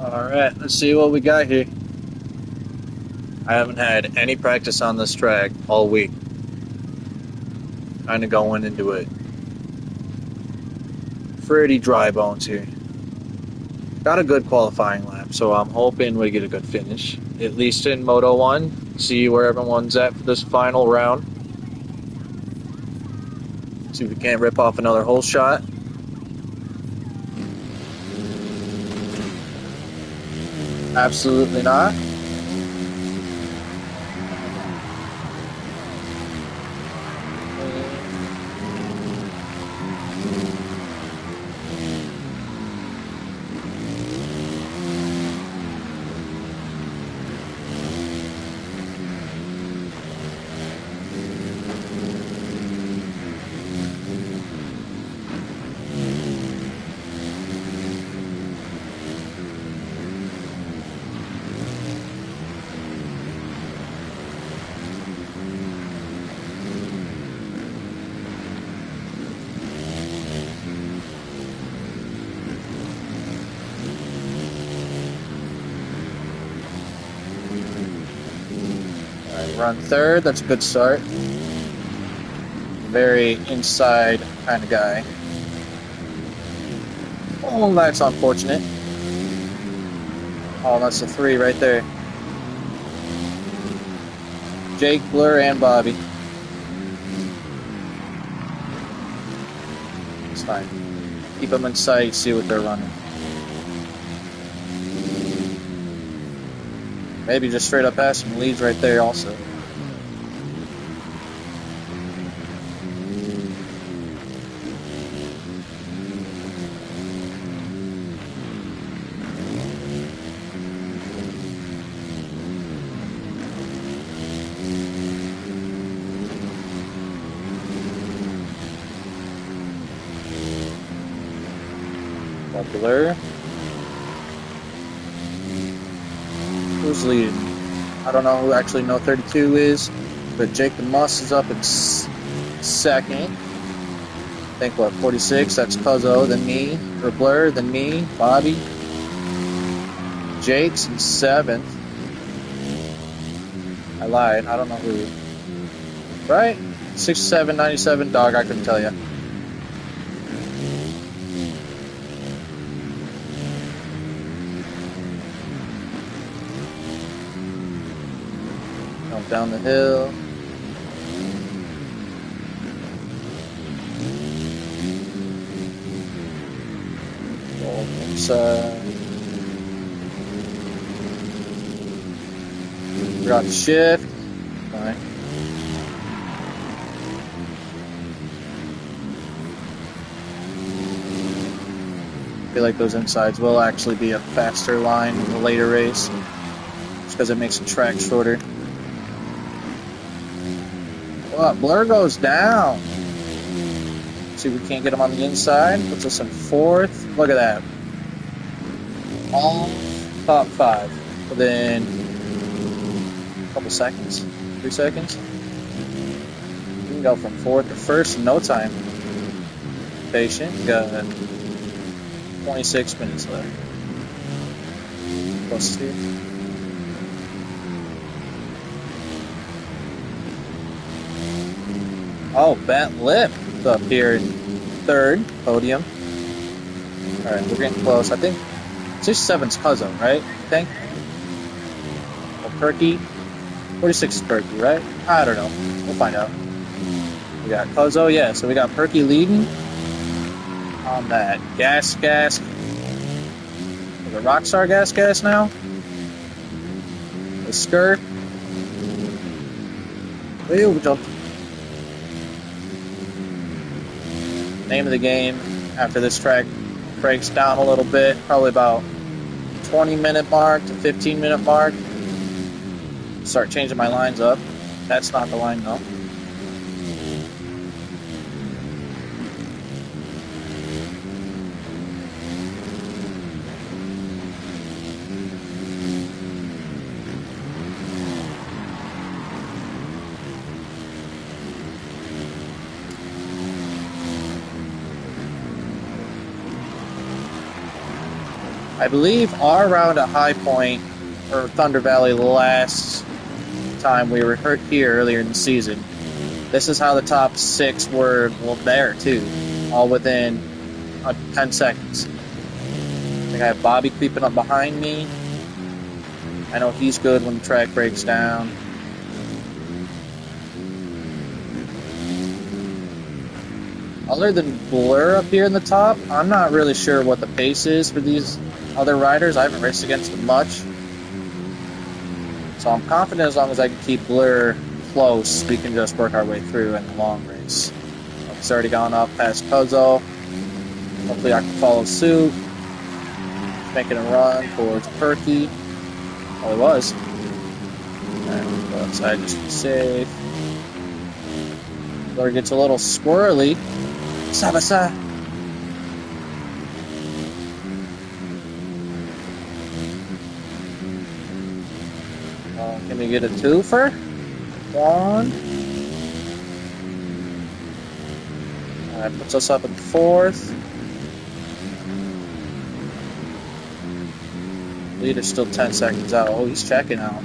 Alright, let's see what we got here. I haven't had any practice on this track all week. Kind of going into it. Pretty dry bones here. Got a good qualifying lap, so I'm hoping we get a good finish. At least in Moto 1. See where everyone's at for this final round. See if we can't rip off another hole shot. Absolutely not. Run third, that's a good start. Very inside kind of guy. Oh, that's unfortunate. Oh, that's a 3 right there. Jake, Blur, and Bobby. It's fine. Keep them in sight, see what they're running. Maybe just straight up past him. Leads right there also. Blur. Who's leading? I don't know who actually No 32 is, but Jake the Muss is up in second. I think what, 46? That's Cuzzo, then me, or Blur, then me, Bobby. Jake's in 7th. I lied, I don't know who. Right? 67, 97, dog, I couldn't tell you. Down the hill. Inside. Forgot to shift. Fine. I feel like those insides will actually be a faster line in the later race, just because it makes the track shorter. Well, Blur goes down. See if we can't get him on the inside. Puts us in 4th. Look at that. All top 5 within a couple seconds. 3 seconds. We can go from 4th to 1st in no time. Patient. Got 26 minutes left. Plus 2. Oh, bent lip up here in 3rd podium. Alright, we're getting close. I think 67's Cuzzo, right? I think. Or Perky. 46 is Perky, right? I don't know. We'll find out. We got Cuzzo, yeah. So we got Perky leading on that gas. The Rockstar gas now. The skirt. We jumped. Name of the game after this track breaks down a little bit, probably about 20-minute mark to 15-minute mark. Start changing my lines up. That's not the line though. I believe our round at High Point or Thunder Valley last time we were here earlier in the season. This is how the top 6 were, well, there too, all within 10 seconds. I think I have Bobby creeping up behind me. I know he's good when the track breaks down. Other than Blur up here in the top, I'm not really sure what the pace is for these other riders. I haven't raced against them much. So I'm confident as long as I can keep Blur close, we can just work our way through in the long race. He's already gone up past Cuzzo. Hopefully I can follow suit. Making a run towards Perky. Oh, he was. And we'll go outside just to be safe. Blur gets a little squirrely. Sabasa. Can we get a twofer? 1. Alright, puts us up in 4th. Leader's still 10 seconds out. Oh, he's checking out.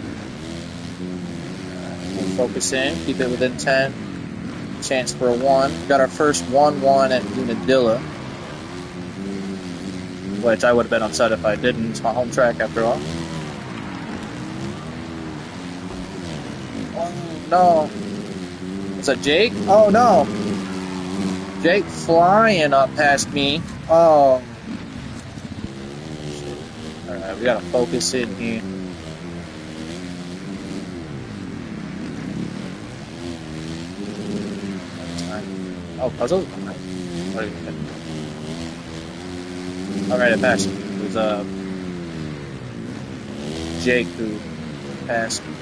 We'll focus in, keep it within 10. Chance for a 1. Got our first 1-1 at Unadilla, which I would have been upset if I didn't. It's my home track after all. Oh, no. Is that Jake? Oh, no. Jake flying up past me. Oh. Alright, we gotta focus in here. Oh, puzzle? What are you doing? Alright, I passed him. It was Jake who passed me.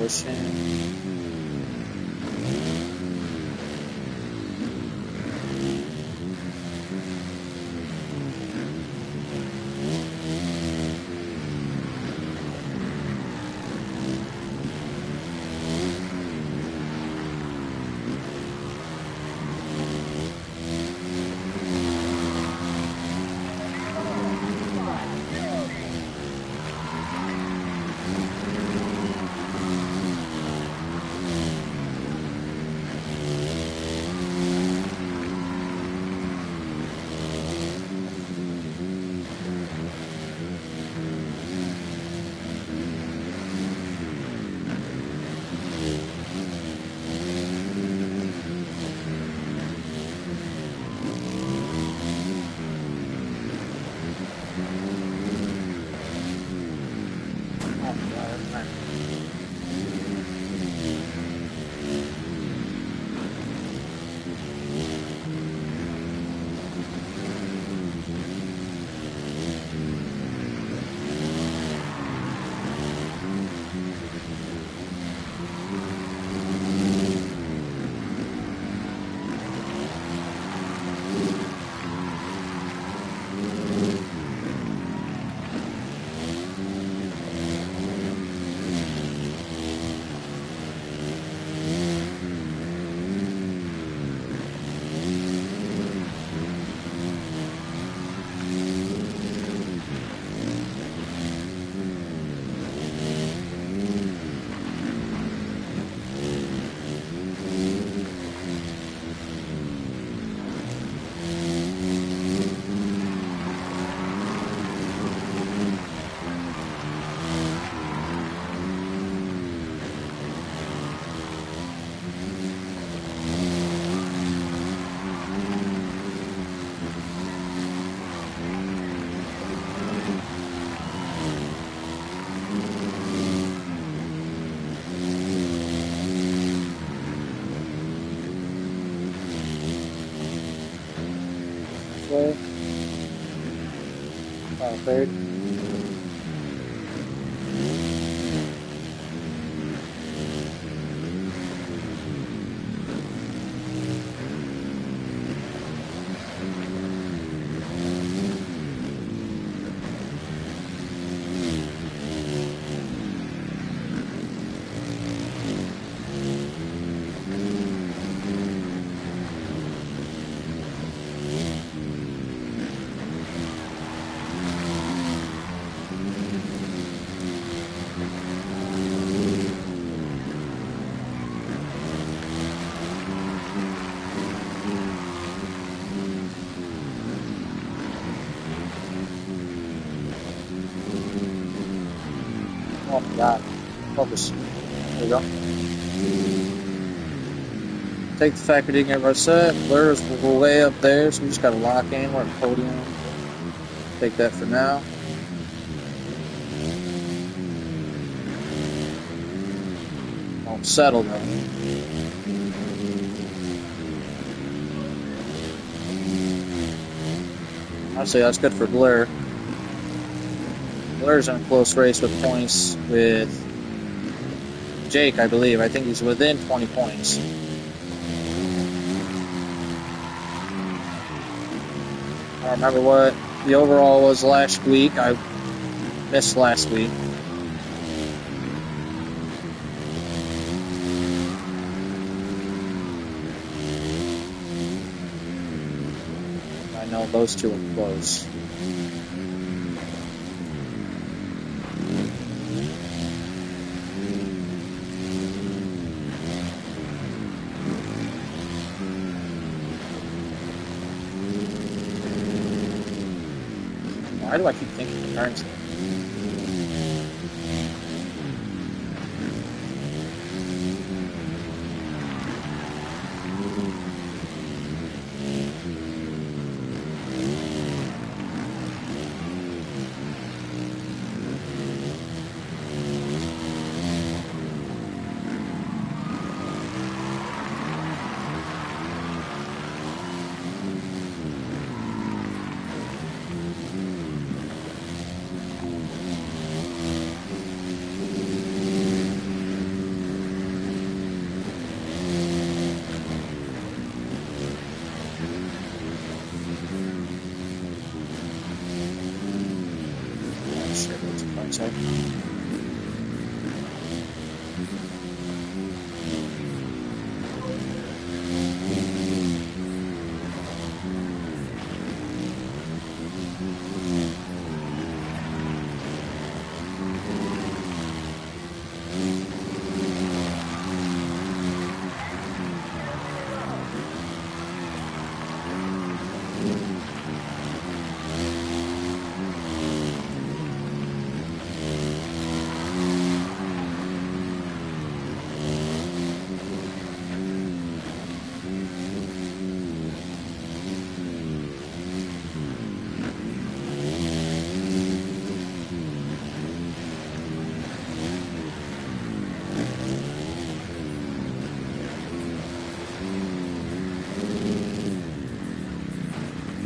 Pushing. way. Third. Oh my god. Focus. There we go. Take the fact we didn't get our set. Blur's way up there, so we just gotta lock in. We're at podium. Take that for now. Don't settle though. Honestly, that's good for Blur. Blur's in a close race with points with Jake, I believe. I think he's within 20 points. I don't remember what the overall was last week. I missed last week. I know those two are close. Why do I keep thinking the turns?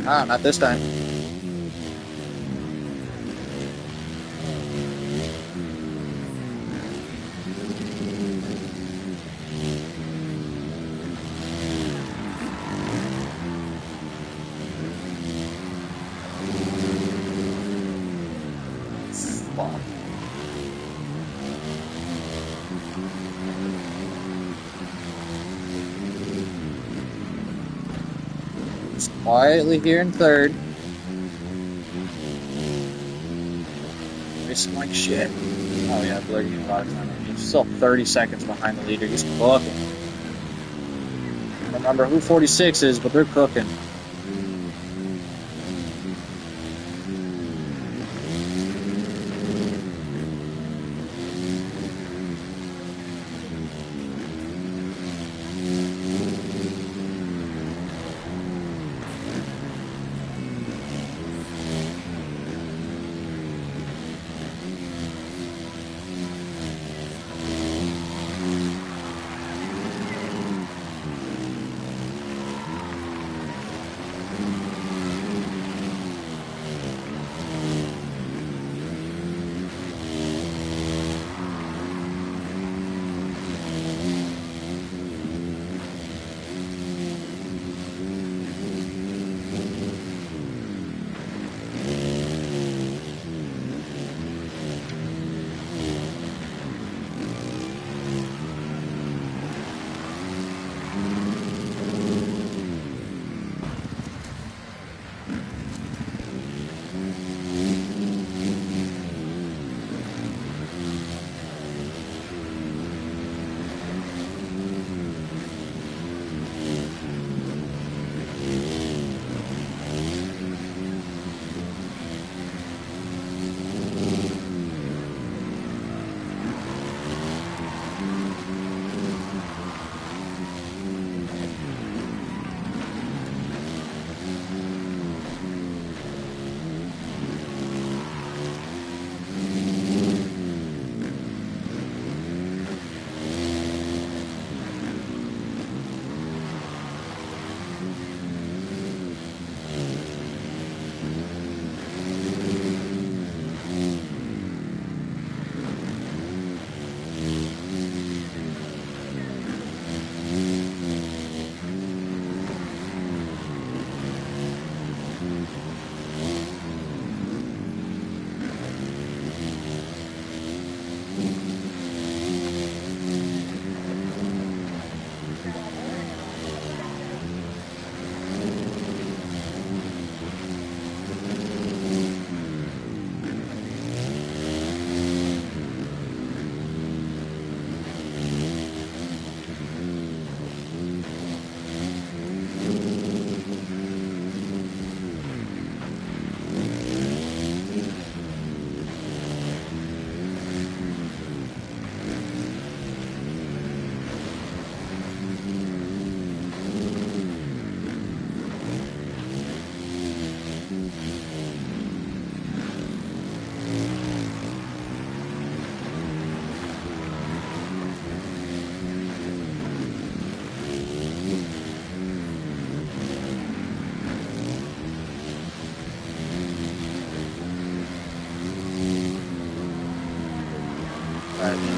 Ah, not this time. Fuck. Just quietly here in third. Racing like shit. Oh yeah, Blur getting a lot of time. He's still 30 seconds behind the leader. He's cooking. I don't remember who 46 is, but they're cooking.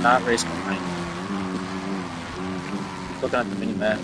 not race behind. Looking at the mini map.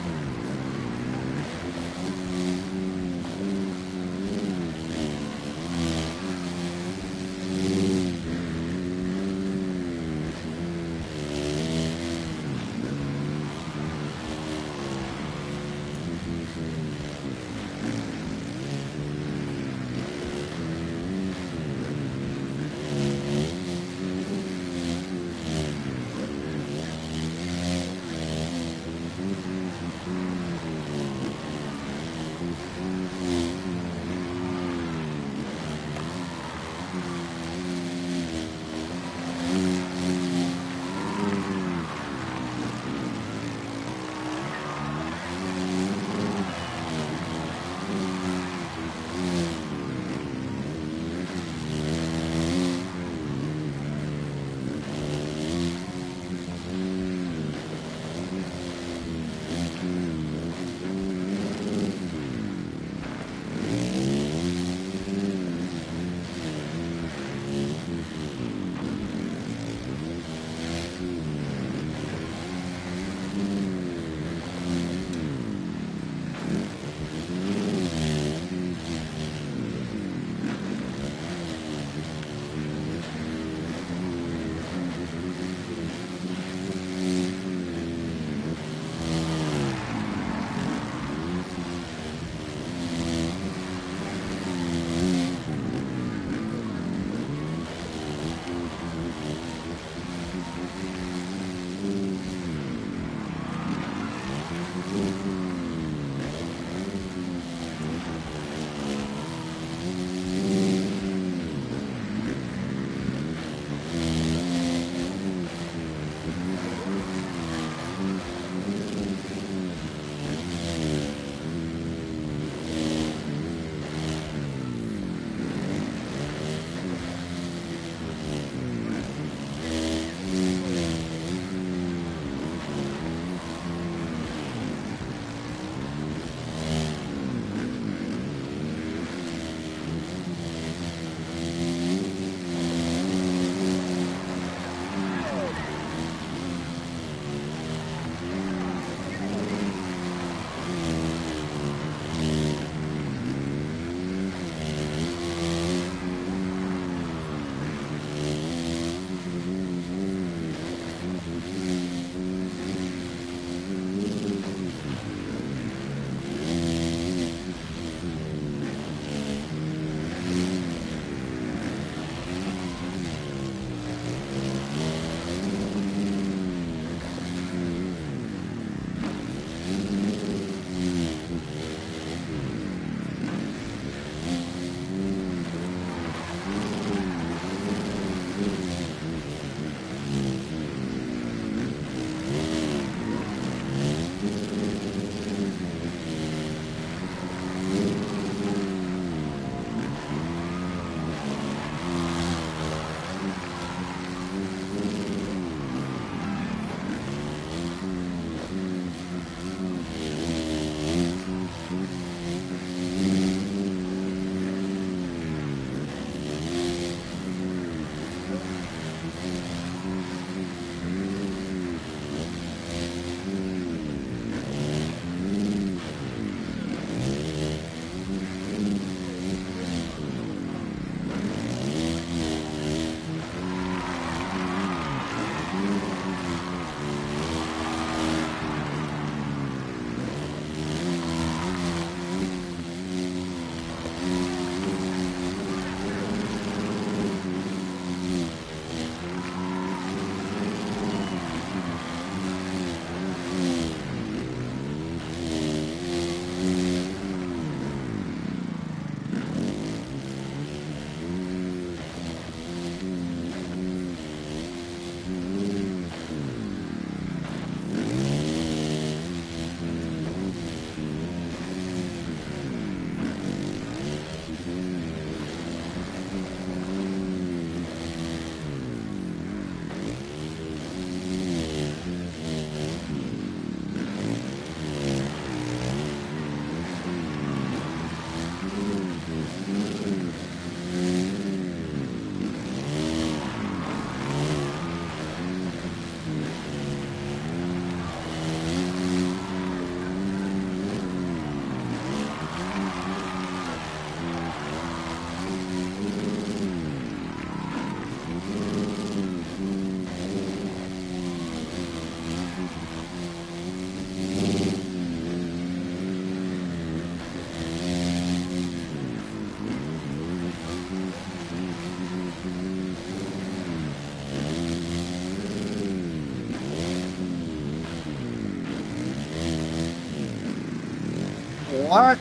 What?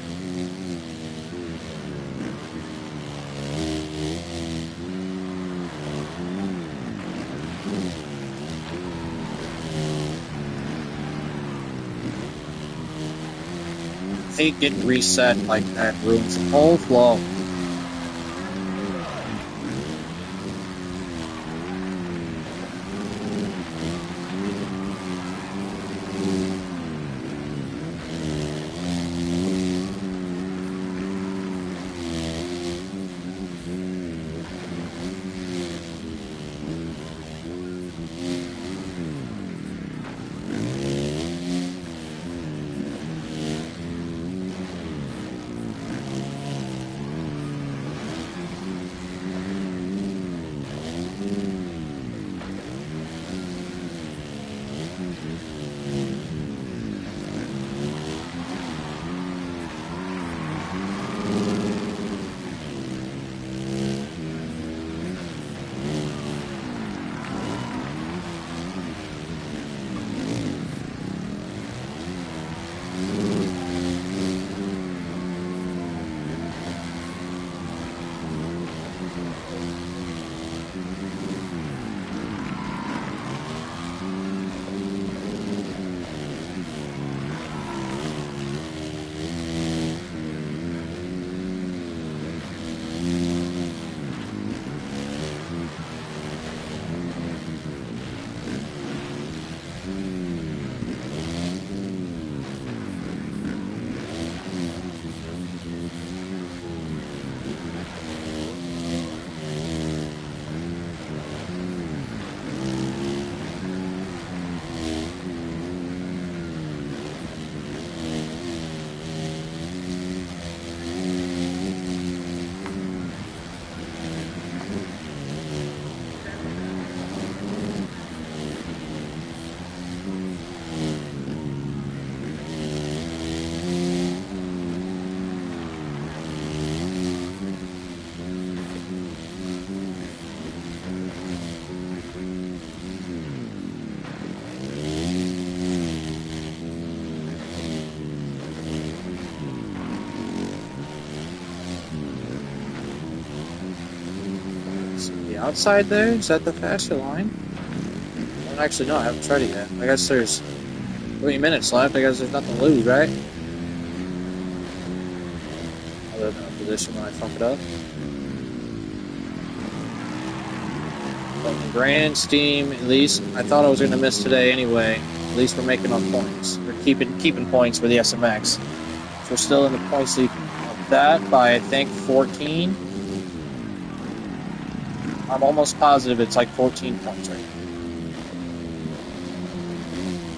I hate getting reset like that, ruins the whole flow. Outside there? Is that the faster line? I don't actually know. I haven't tried it yet. I guess there's 20 minutes left. I guess there's nothing to lose, right? Other than a position when I fuck it up. But in the grand scheme, at least, I thought I was going to miss today anyway. At least we're making our points. We're keeping points for the SMX. So we're still in the points lead of that by, I think, 14. I'm almost positive it's like 14 points right now.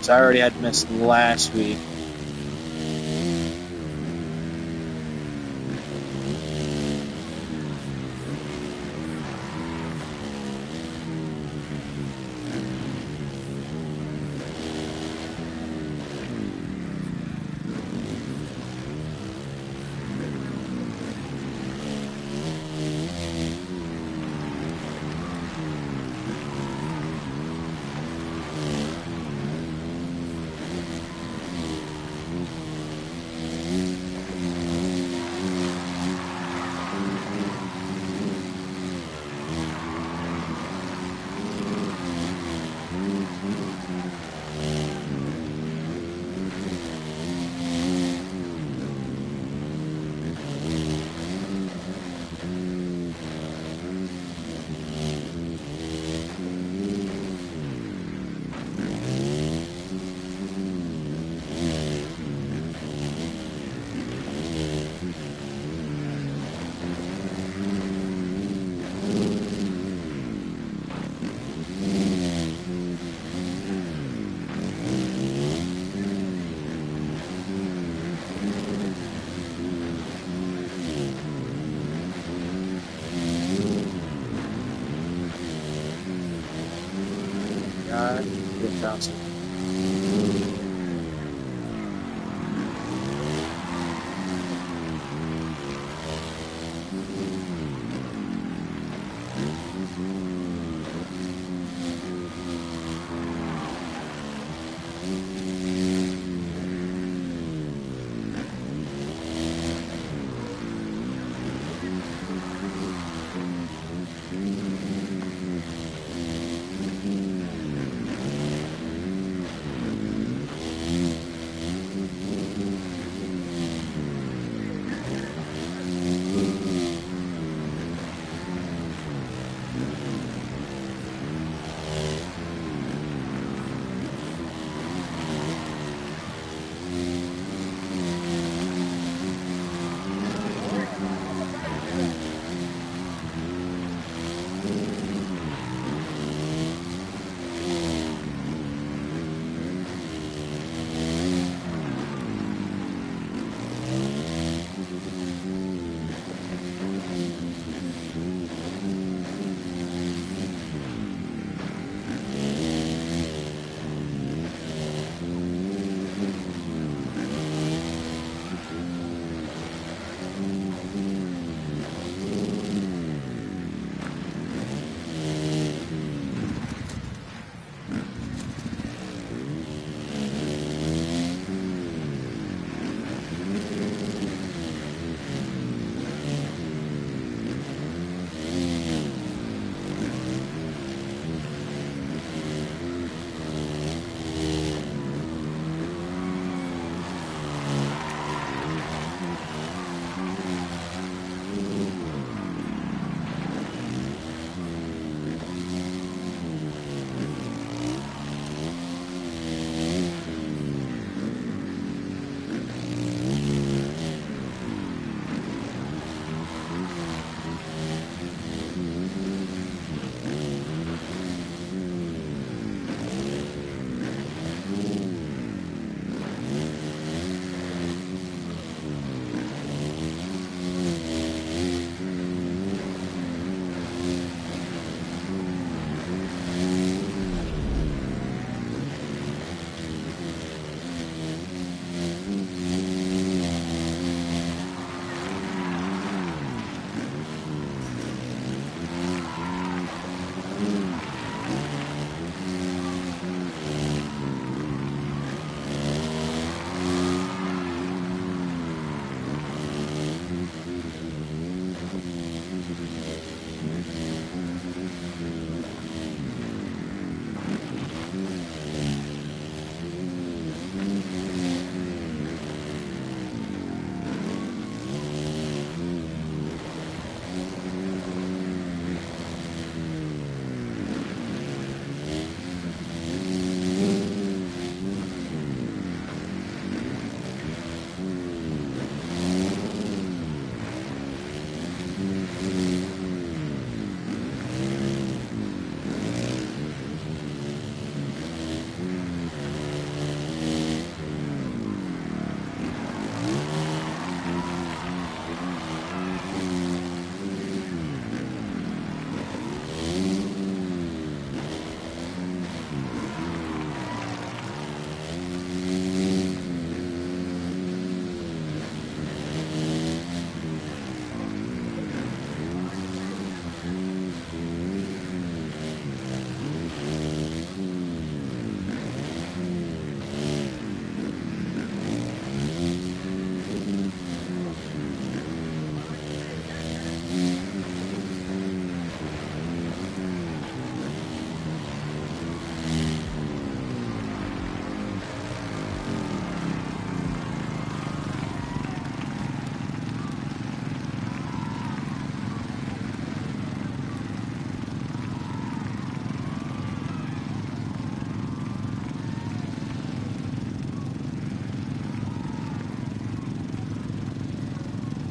So I already had missed last week. Good bounce.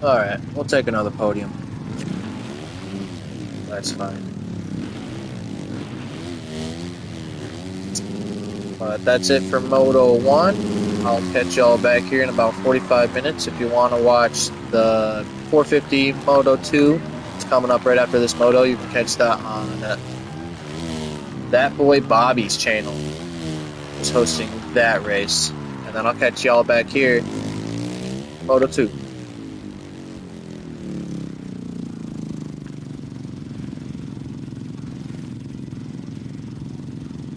Alright, we'll take another podium. That's fine. But that's it for Moto 1. I'll catch y'all back here in about 45 minutes. If you want to watch the 450 Moto 2, it's coming up right after this Moto. You can catch that on that boy Bobby's channel. He's hosting that race. And then I'll catch y'all back here, Moto 2.